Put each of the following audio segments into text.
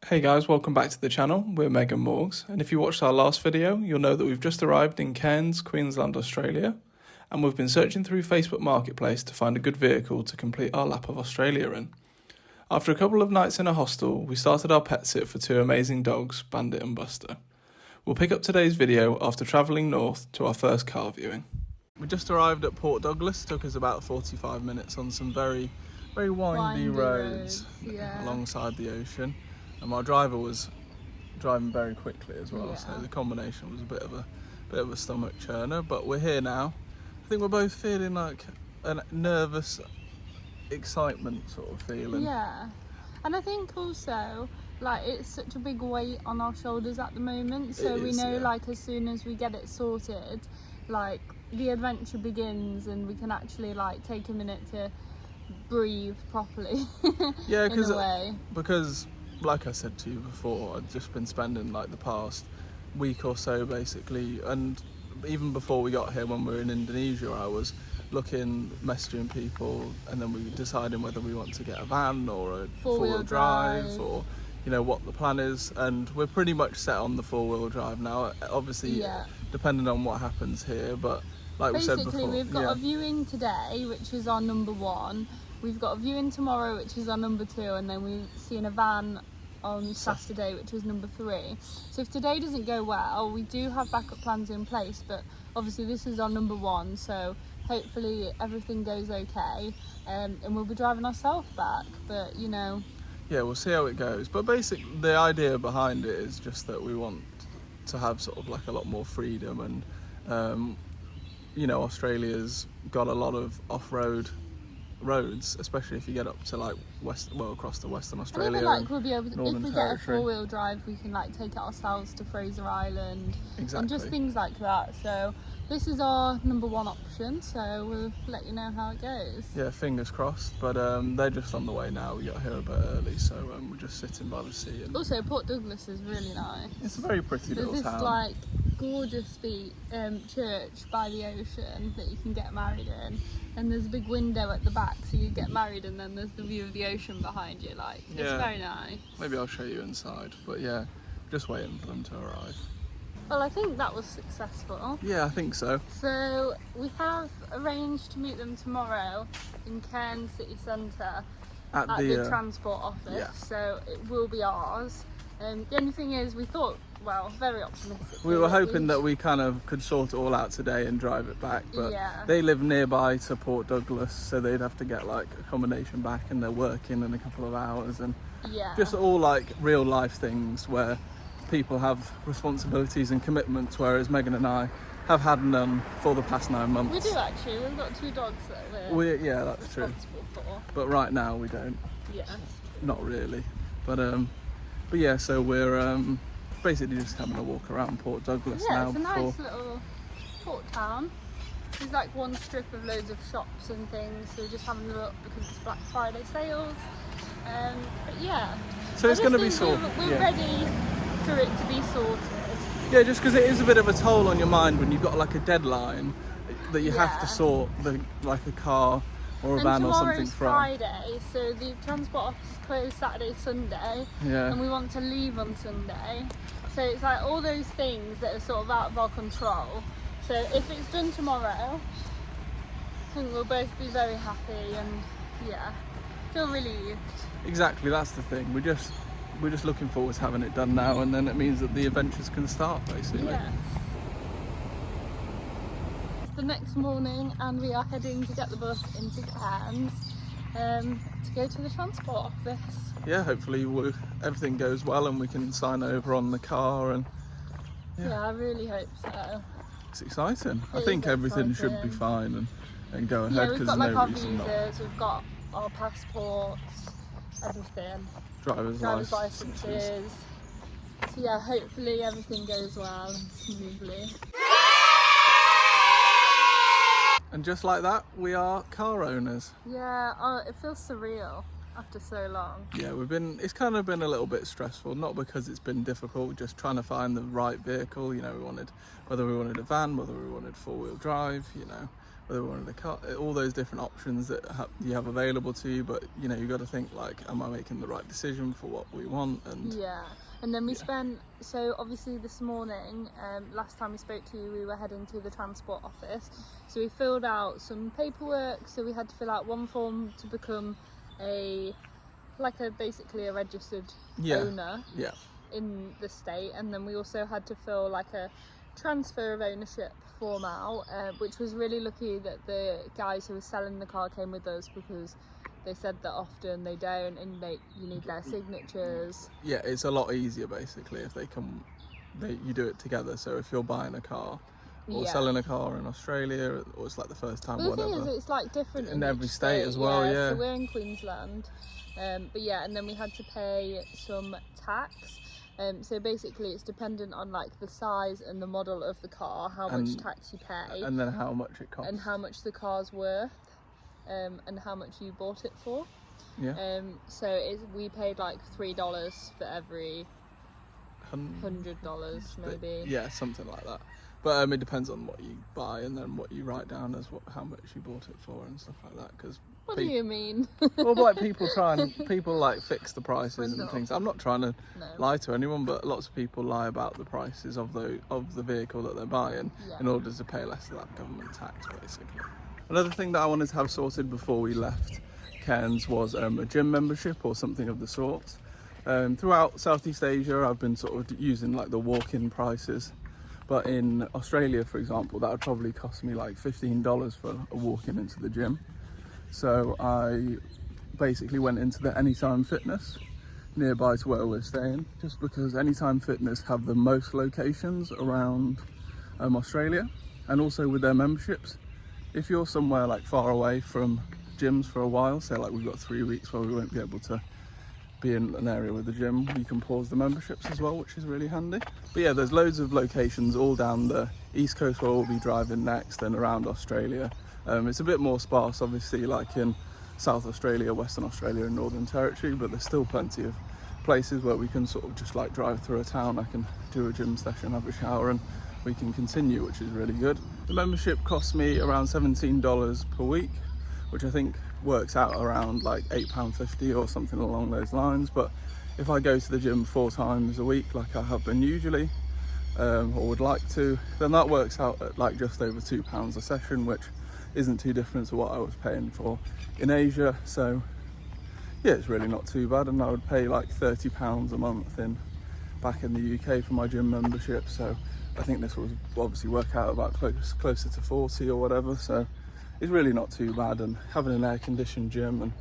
Hey guys, welcome back to the channel. We're Meg and Morgs, and if you watched our last video, you'll know that we've just arrived in Cairns, Queensland, Australia, and we've been searching through Facebook Marketplace to find a good vehicle to complete our lap of Australia in. After a couple of nights in a hostel, we started our pet sit for two amazing dogs, Bandit and Buster. We'll pick up today's video after travelling north to our first car viewing. We just arrived at Port Douglas. It took us about 45 minutes on some very windy roads alongside the ocean. And my driver was driving very quickly as well, so the combination was a bit of a stomach churner. But we're here now. I think we're both feeling like a nervous excitement sort of feeling. Yeah, and I think also like it's such a big weight on our shoulders at the moment. So we know like as soon as we get it sorted, like the adventure begins, and we can actually like take a minute to breathe properly. Yeah, because because like I said to you before, I've just been spending like the past week or so basically, and even before we got here when we were in Indonesia, I was messaging people, and then we were deciding whether we want to get a van or a four-wheel drive, or you know what the plan is, and we're pretty much set on the four-wheel drive now, obviously depending on what happens here, but like basically, we said before, we've got a viewing today, which is our number one. We've got a viewing tomorrow, which is our number two, and then we're seeing a van on Saturday, which is number three. So if today doesn't go well, we do have backup plans in place, but obviously this is our number one, so hopefully everything goes okay, and we'll be driving ourselves back, but you know. Yeah, we'll see how it goes. But basically the idea behind it is just that we want to have sort of like a lot more freedom, and you know, Australia's got a lot of off-road roads, especially if you get up to like across to Western Australia. And like we'll be able to, if we get a four-wheel drive, we can like take it ourselves to Fraser Island, and just things like that. So this is our number one option, so we'll let you know how it goes. Yeah, fingers crossed. But they're just on the way now. We got here a bit early, so we're just sitting by the sea. And also, Port Douglas is really nice. It's a very pretty little town. There's this like gorgeous church by the ocean that you can get married in, and there's a big window at the back, so you get married, and then there's the view of the ocean behind you. Like it's very nice. Maybe I'll show you inside, but yeah, just waiting for them to arrive. Well, I think that was successful. Yeah, I think so. So we have arranged to meet them tomorrow in Cairns City Centre at the transport office, so it will be ours. The only thing is, we thought, well, very optimistic. We were hoping that we kind of could sort it all out today and drive it back, but they live nearby to Port Douglas, so they'd have to get like accommodation back, and they're working in a couple of hours, and just all like real life things where people have responsibilities and commitments, whereas Megan and I have had none for the past 9 months. We do actually. We've got two dogs that we're that's true. For. But right now we don't. Yeah. Not really. But yeah, so we're basically just having a walk around Port Douglas now. Yeah, it's a nice little port town. There's like one strip of loads of shops and things, so we're just having a look because it's Black Friday sales. But yeah. So it's going to be sorted. We're ready for it to be sorted. Yeah, just because it is a bit of a toll on your mind when you've got like a deadline that you have to sort like a car or a van or something from. Friday, so the transport office is closed Saturday, Sunday, and we want to leave on Sunday. So it's like all those things that are sort of out of our control. So if it's done tomorrow, I think we'll both be very happy and feel relieved. Exactly, that's the thing. We're just looking forward to having it done now, and then it means that the adventures can start basically. Yes. It's the next morning, and we are heading to get the bus into Cairns to go to the transport office. Yeah, hopefully everything goes well and we can sign over on the car, and I really hope so. It's exciting. I think everything should be fine and go ahead, because we've got like our visas, we've got our passports, everything. Driver's licenses. So yeah, hopefully everything goes well and smoothly. And just like that, we are car owners. Yeah, it feels surreal after so long. Yeah, it's kind of been a little bit stressful, not because it's been difficult, just trying to find the right vehicle. You know, whether we wanted a van, whether we wanted four-wheel drive, you know. whether we wanted a car, all those different options that you have available to you. But you know, you got to think like, am I making the right decision for what we want? And yeah. And then we spent, so obviously this morning, last time we spoke to you, we were heading to the transport office. So we filled out some paperwork. So we had to fill out one form to become basically a registered owner in the state. And then we also had to fill like a transfer of ownership form out, which was really lucky that the guys who were selling the car came with us, because they said that often they don't, and you need their signatures. Yeah, it's a lot easier basically if you do it together. So if you're buying a car or selling a car in Australia, or it's like the first time, well, whatever. The thing is, it's like different in every state as well. Yeah. So we're in Queensland, but yeah, and then we had to pay some tax. So basically, it's dependent on like the size and the model of the car, how much tax you pay, and then how much it costs, and how much the car's worth, and how much you bought it for. Yeah. So we paid like $3 for every $100 maybe. Yeah, something like that. But it depends on what you buy, and then what you write down as how much you bought it for and stuff like that. Because what do you mean? Well, like people like fix the prices and things. I'm not trying to lie to anyone, but lots of people lie about the prices of the vehicle that they're buying in order to pay less of that government tax, basically. Another thing that I wanted to have sorted before we left Cairns was a gym membership or something of the sort. Throughout Southeast Asia, I've been sort of using like the walk-in prices. But in Australia, for example, that would probably cost me like $15 for a walk-in into the gym. So I basically went into the Anytime Fitness nearby to where we're staying, just because Anytime Fitness have the most locations around Australia, and also with their memberships. If you're somewhere like far away from gyms for a while, say like we've got 3 weeks where we won't be able to be in an area with the gym, you can pause the memberships as well, which is really handy. But yeah, there's loads of locations all down the east coast where we'll be driving next, and around Australia. It's a bit more sparse obviously like in South Australia, Western Australia and Northern Territory, but there's still plenty of places where we can sort of just like drive through a town. I can do a gym session, have a shower, and we can continue, which is really good. The membership costs me around $17 per week, which I think works out around like £8.50 or something along those lines. But if I go to the gym 4 times a week like I have been usually, or would like to, then that works out at like just over £2 a session, which isn't too different to what I was paying for in Asia. So yeah, it's really not too bad, and I would pay like £30 a month back in the UK for my gym membership. So I think this will obviously work out about closer to 40 or whatever. So it's really not too bad, and having an air-conditioned gym, and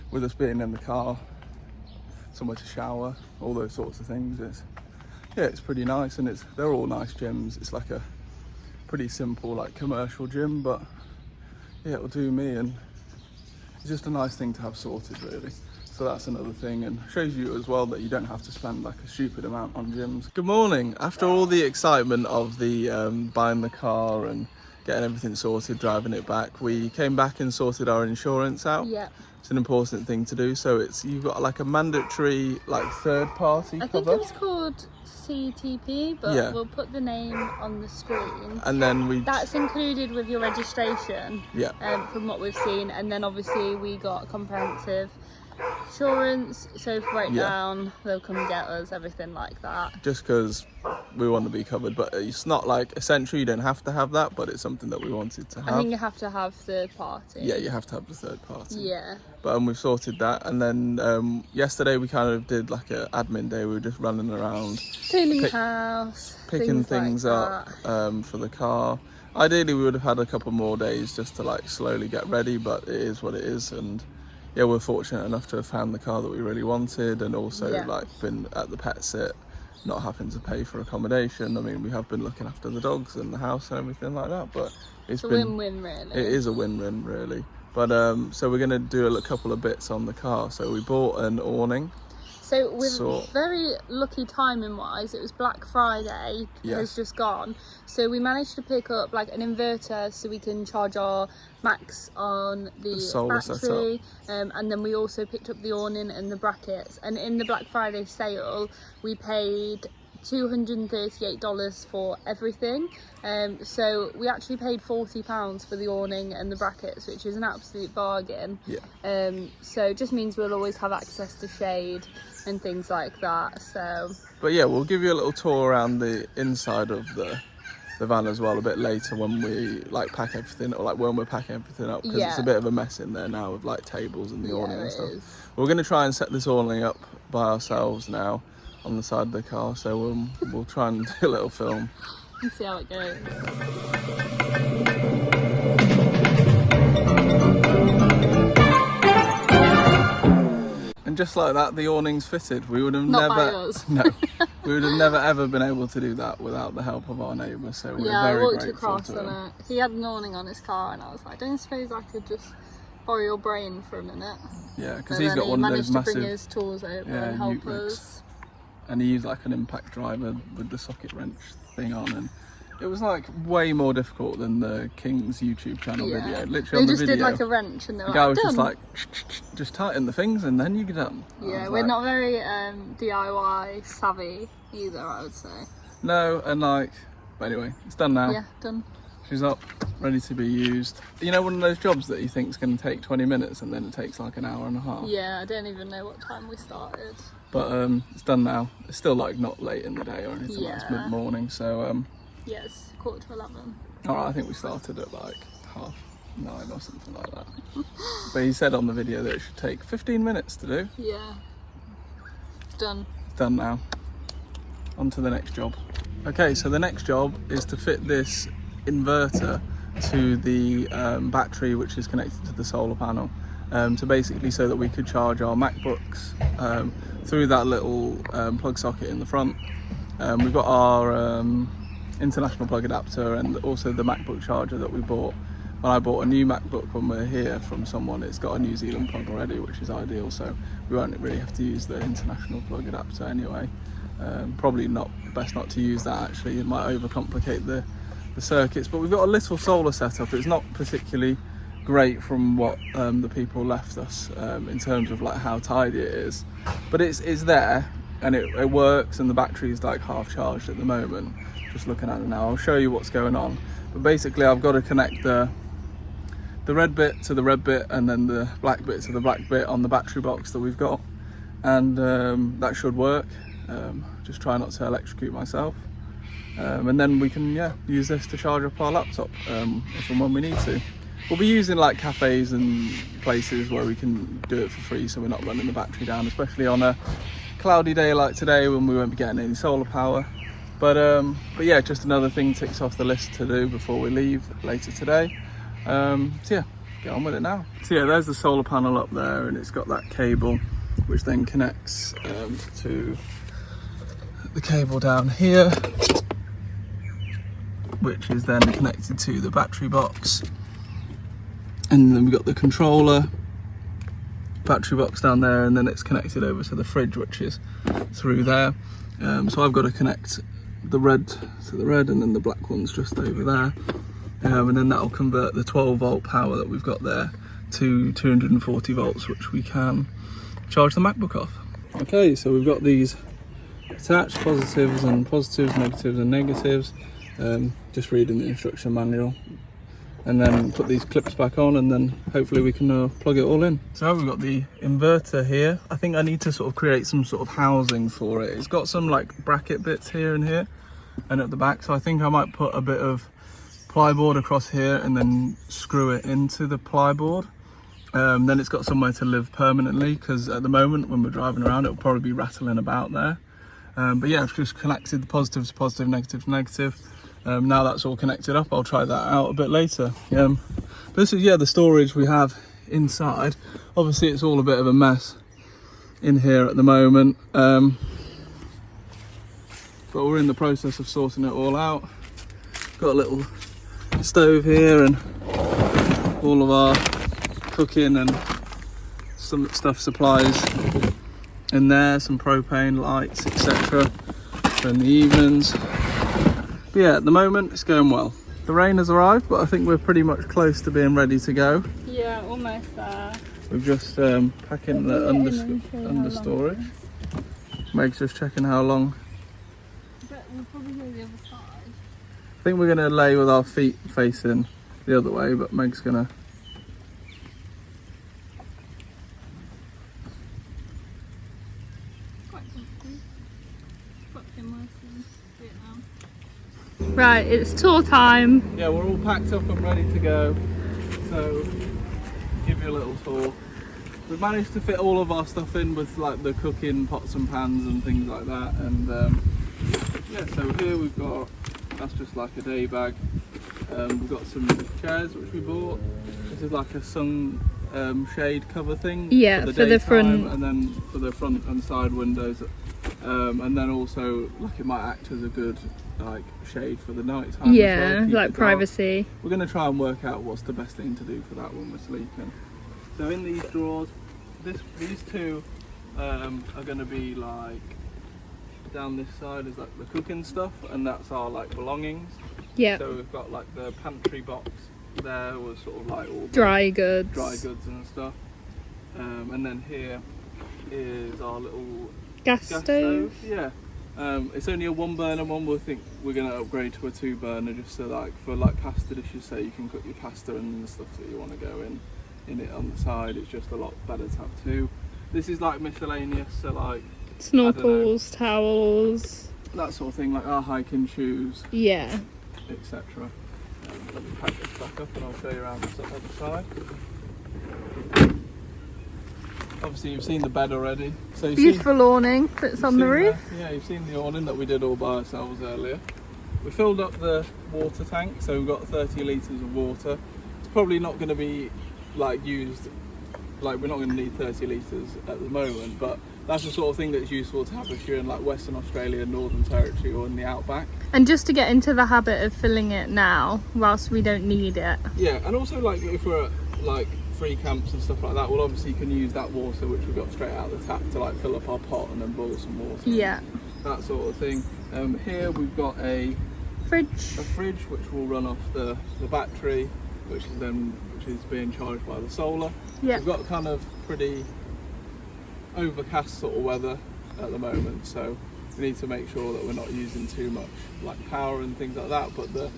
with us being in the car, somewhere to shower, all those sorts of things, it's pretty nice. And they're all nice gyms. It's like a pretty simple like commercial gym, but yeah, it'll do me, and it's just a nice thing to have sorted really. So that's another thing, and shows you as well that you don't have to spend like a stupid amount on gyms. Good morning. After all the excitement of the buying the car and getting everything sorted, driving it back, we came back and sorted our insurance out. Yeah. It's an important thing to do. So you've got like a mandatory like third party cover. I think it was called CTP, but we'll put the name on the screen. And then that's included with your registration. Yeah. From what we've seen, and then obviously we got comprehensive insurance, so if we break down, they'll come and get us, everything like that. Just because we want to be covered, but it's not like essential, you don't have to have that, but it's something that we wanted to have. I think you have to have third party. Yeah, you have to have the third party. Yeah. But we've sorted that, and then yesterday we kind of did like an admin day. We were just running around, cleaning the house, picking things like up for the car. Ideally, we would have had a couple more days just to like slowly get ready, but it is what it is. And yeah, we're fortunate enough to have found the car that we really wanted, and also like been at the pet sit, not having to pay for accommodation. I mean, we have been looking after the dogs and the house and everything like that, but it's been a win-win really. It is a win-win really. But so we're going to do a couple of bits on the car. So we bought an awning. So with very lucky timing wise, it was Black Friday has just gone. So we managed to pick up like an inverter so we can charge our Macs on the solar battery. And then we also picked up the awning and the brackets. And in the Black Friday sale, we paid $238 for everything. So we actually paid £40 for the awning and the brackets, which is an absolute bargain. Yeah. So it just means we'll always have access to shade and things like that. So. But yeah, we'll give you a little tour around the inside of the van as well a bit later when we like pack everything, or like when we're packing everything up, because it's a bit of a mess in there now with like tables and the awning and stuff. We're going to try and set this awning up by ourselves now on the side of the car, so we'll try and do a little film and see how it goes. And just like that, the awning's fitted. We would have Not never, by us. no, we would have never ever been able to do that without the help of our neighbour. So we're very I walked grateful across to him. and he had an awning on his car, and I was like, I don't suppose I could just borrow your brain for a minute. Yeah, because he's got one of those massive. He managed to bring massive, his tools over and help us. and he used like an impact driver with the socket wrench thing on, and it was like way more difficult than the King's YouTube channel video. Literally they on the just video, did like a wrench and they were the guy was done. just like, just tighten the things and then you get done. Yeah, we're not very DIY savvy either, I would say. No, and like, but anyway, it's done now. Yeah, done. She's up, ready to be used. You know, one of those jobs that you think is going to take 20 minutes and then it takes like an hour and a half. Yeah, I don't even know what time we started. But it's done now. It's still like not late in the day or anything. Like, it's mid-morning, so yeah, it's 11:15. all right, I think we started at like 9:30 or something like that. But he said on the video that it should take 15 minutes to do. Yeah, done. Done now. On to the next job. Okay, so the next job is to fit this inverter to the battery which is connected to the solar panel, to basically so that we could charge our MacBooks through that little plug socket in the front. We've got our international plug adapter and also the MacBook charger that we bought. When I bought a new MacBook when we're here from someone, it's got a New Zealand plug already, which is ideal, so we won't really have to use the international plug adapter anyway. Probably best not to use that actually, it might overcomplicate the circuits, but we've got a little solar setup. It's not particularly great from what the people left us in terms of like how tidy it is, but it's there and it works, and the battery is like half charged at the moment. Just looking at it now, I'll show you what's going on. But basically I've got to connect the red bit to the red bit and then the black bit to the black bit on the battery box that we've got, and that should work. Just try not to electrocute myself, and then we can use this to charge up our laptop if and when we need to. We'll be using like cafes and places where we can do it for free, so we're not running the battery down, especially on a cloudy day like today when we won't be getting any solar power. But yeah, just another thing ticks off the list to do before we leave later today. So yeah, get on with it now. So yeah, there's the solar panel up there, and it's got that cable which then connects to the cable down here, which is then connected to the battery box. And then we've got the controller, battery box down there, and then it's connected over to the fridge, which is through there. So I've got to connect the red to the red, and then the black one's just over there. And then that'll convert the 12 volt power that we've got there to 240 volts, which we can charge the MacBook off. Okay, so we've got these attached, positives, negatives and negatives. Just reading the instruction manual, and then put these clips back on, and then hopefully we can plug it all in. So we've got the inverter here. I think I need to sort of create some sort of housing for it. It's got some like bracket bits here and here and at the back, so I think I might put a bit of plyboard across here and then screw it into the plyboard. Then it's got somewhere to live permanently, because at the moment when we're driving around it'll probably be rattling about there. But yeah, I've just connected the positives to positive, negative to negative. Now that's all connected up, I'll try that out a bit later. But this is the storage we have inside. Obviously it's all a bit of a mess in here at the moment, but we're in the process of sorting it all out. Got a little stove here and all of our cooking and some stuff supplies in there, some propane lights, etc. for in the evenings. But yeah, at the moment it's going well. The rain has arrived, but I think we're pretty much close to being ready to go. Yeah, almost there. We've just packing the understory. Meg's just checking how long We'll probably go the other side. I think we're going to lay with our feet facing the other way, but Meg's going to... Quite comfy. Right, it's tour time. Yeah, we're all packed up and ready to go. So, give you a little tour. We've managed to fit all of our stuff in with like the cooking pots and pans and things like that. And yeah, so here we've got, that's just like a day bag. We've got some chairs which we bought. This is like a sun shade cover thing. Yeah, for the front. And then for the front and side windows. And then also like it might act as a good like shade for the night time. Yeah, like privacy. We're going to try and work out what's the best thing to do for that when we're sleeping. So in these drawers, these two are going to be like down this side is like the cooking stuff, and that's our like belongings. Yeah. So we've got like the pantry box there was sort of like all dry goods and stuff. And then here is our little gas stove. Yeah. It's only a 1 burner one. We think we're going to upgrade to a 2 burner just so like for like pasta dishes, so you can cook your pasta and the stuff that you want to go in it on the side. It's just a lot better to have 2. This is like miscellaneous, so like snorkels, towels, that sort of thing, like our hiking shoes, yeah, etc. Let me pack this back up and I'll show you around the other side. Obviously you've seen the bed already. So you've beautiful awning that's on the roof. Yeah, you've seen the awning that we did all by ourselves earlier. We filled up the water tank, so we've got 30 litres of water. It's probably not going to be like used, like we're not going to need 30 litres at the moment, but that's the sort of thing that's useful to have if you're in like Western Australia, Northern Territory or in the outback. And just to get into the habit of filling it now whilst we don't need it. Yeah, and also like if we're at like free camps and stuff like that, well obviously you can use that water which we got straight out of the tap to like fill up our pot and then boil some water. Yeah. That sort of thing. Here we've got a fridge which will run off the battery, which is being charged by the solar. Yeah. We've got kind of pretty overcast sort of weather at the moment, so we need to make sure that we're not using too much like power and things like that, but the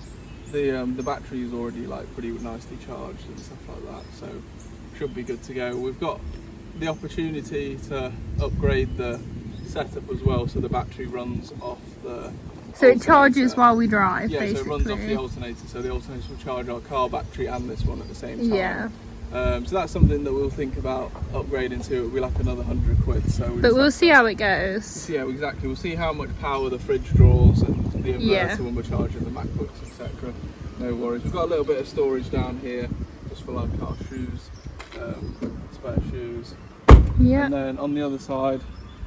battery is already like pretty nicely charged and stuff like that, so should be good to go. We've got the opportunity to upgrade the setup as well, so the battery runs off the so it charges while we drive, yeah, basically. So it runs off the alternator, so the alternator will charge our car battery and this one at the same time. Yeah. So that's something that we'll think about upgrading to. It'll be like another 100 quid. So but we'll see how it goes. Yeah, exactly. We'll see how much power the fridge draws and the inverter when we're charging the MacBooks, etc. No worries. We've got a little bit of storage down here just for like our shoes, spare shoes. Yeah. And then on the other side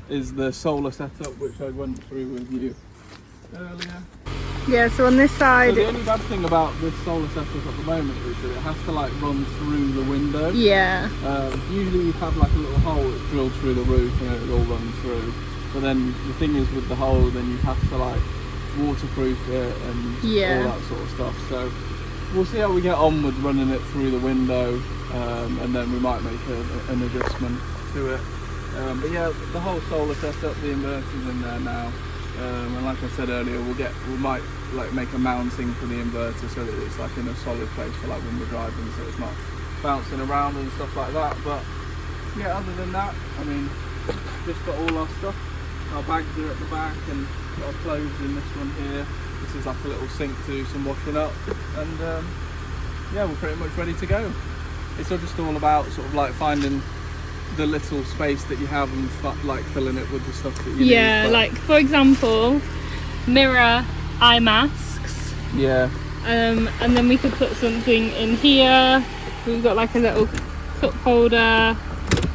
is the solar setup, which I went through with you earlier. Yeah, so on this side... So the only bad thing about this solar setup at the moment is that it has to like run through the window. Yeah. Usually you have like a little hole that's drilled through the roof and it will run through. But then the thing is with the hole, then you have to like waterproof it and all that sort of stuff. So we'll see how we get on with running it through the window, and then we might make an adjustment to it. But yeah, the whole solar setup, the inverter's in there now. And like I said earlier, we might like make a mounting for the inverter so that it's like in a solid place for like when we're driving, so it's not bouncing around and stuff like that. But yeah, other than that, I mean, just got all our stuff. Our bags are at the back and got our clothes in this one here. This is like a little sink to do some washing up, and yeah, we're pretty much ready to go. It's just all about sort of like finding the little space that you have and like filling it with the stuff that you need. Yeah, like for example, mirror, eye masks. Yeah. And then we could put something in here. We've got like a little cup holder.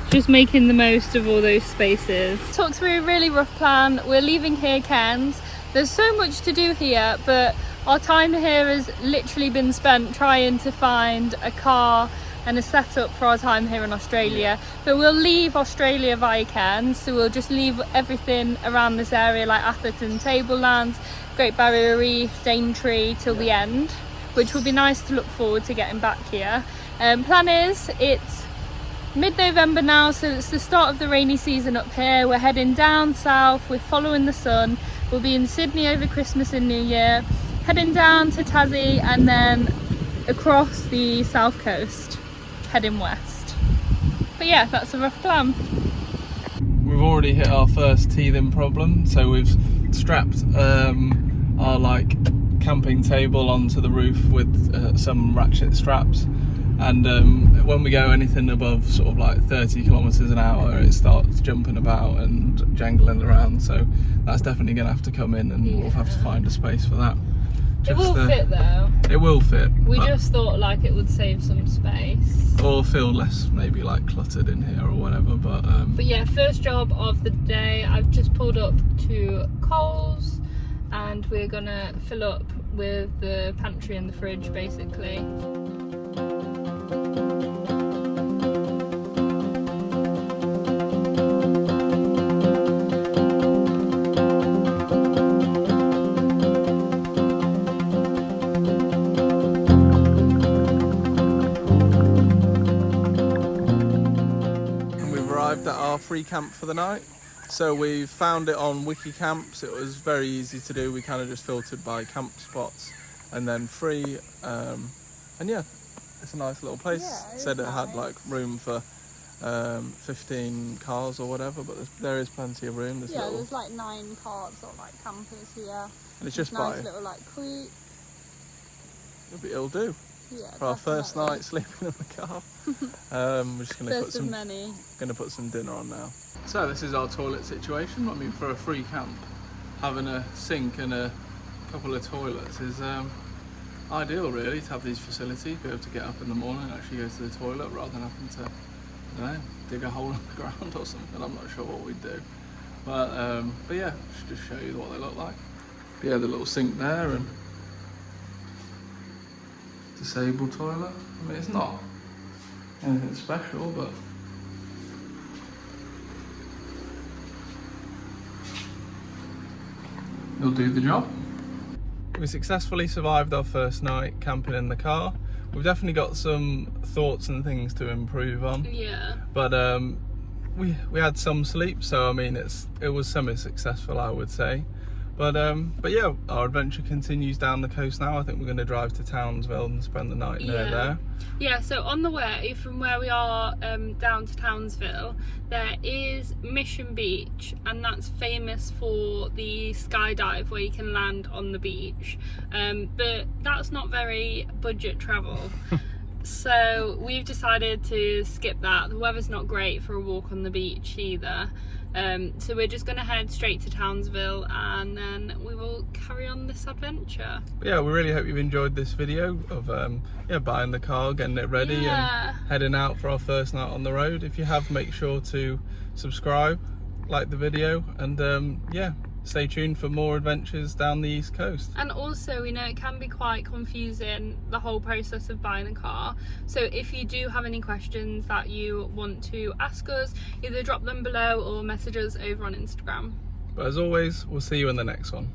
Just making the most of all those spaces. Talk through a really rough plan. We're leaving here, Cairns. There's so much to do here, but our time here has literally been spent trying to find a car and a setup for our time here in Australia. But we'll leave Australia via Cairns, so we'll just leave everything around this area like Atherton Tablelands, Great Barrier Reef, Daintree till the end, which would be nice to look forward to getting back here. Plan is it's mid-November now, so it's the start of the rainy season up here. We're heading down south, we're following the sun. We'll be in Sydney over Christmas and New Year, heading down to Tassie and then across the south coast, heading west. But yeah, that's a rough plan. We've already hit our first teething problem, so we've strapped our like camping table onto the roof with some ratchet straps, and when we go anything above sort of like 30 kilometers an hour, it starts jumping about and jangling around, so that's definitely gonna have to come in, and we'll have to find a space for that. It will fit though. It will fit. We just thought like it would save some space. Or feel less maybe like cluttered in here or whatever, but yeah, first job of the day. I've just pulled up to Coles and we're gonna fill up with the pantry and the fridge basically. At our free camp for the night, so we found it on Wiki Camps. It was very easy to do. We kind of just filtered by camp spots and then free, and yeah, it's a nice little place. Yeah, Said it had like room for 15 cars or whatever, but there is plenty of room. There's like 9 cars or like campers here, and it's just nice little like creek. It'll do. Yeah, for our first night sleeping in the car. We're just going to put some dinner on now. So this is our toilet situation. I mean, for a free camp, having a sink and a couple of toilets is ideal, really, to have these facilities, be able to get up in the morning and actually go to the toilet rather than having to, I don't know, dig a hole in the ground or something. I'm not sure what we'd do, but yeah, just show you what they look like. But yeah, the little sink there and disabled toilet. I mean, it's not anything special, but it'll do the job. We successfully survived our first night camping in the car. We've definitely got some thoughts and things to improve on. Yeah. But we had some sleep, so I mean it was semi-successful, I would say. But yeah, our adventure continues down the coast now. I think we're going to drive to Townsville and spend the night near there. Yeah, so on the way from where we are down to Townsville, there is Mission Beach, and that's famous for the skydive where you can land on the beach. But that's not very budget travel. So we've decided to skip that. The weather's not great for a walk on the beach either. So we're just going to head straight to Townsville and then we will carry on this adventure. But yeah, we really hope you've enjoyed this video of buying the car, getting it ready and heading out for our first night on the road. If you have, make sure to subscribe, like the video, and yeah, stay tuned for more adventures down the East Coast. And also, we know it can be quite confusing, the whole process of buying a car. So if you do have any questions that you want to ask us, either drop them below or message us over on Instagram. But as always, we'll see you in the next one.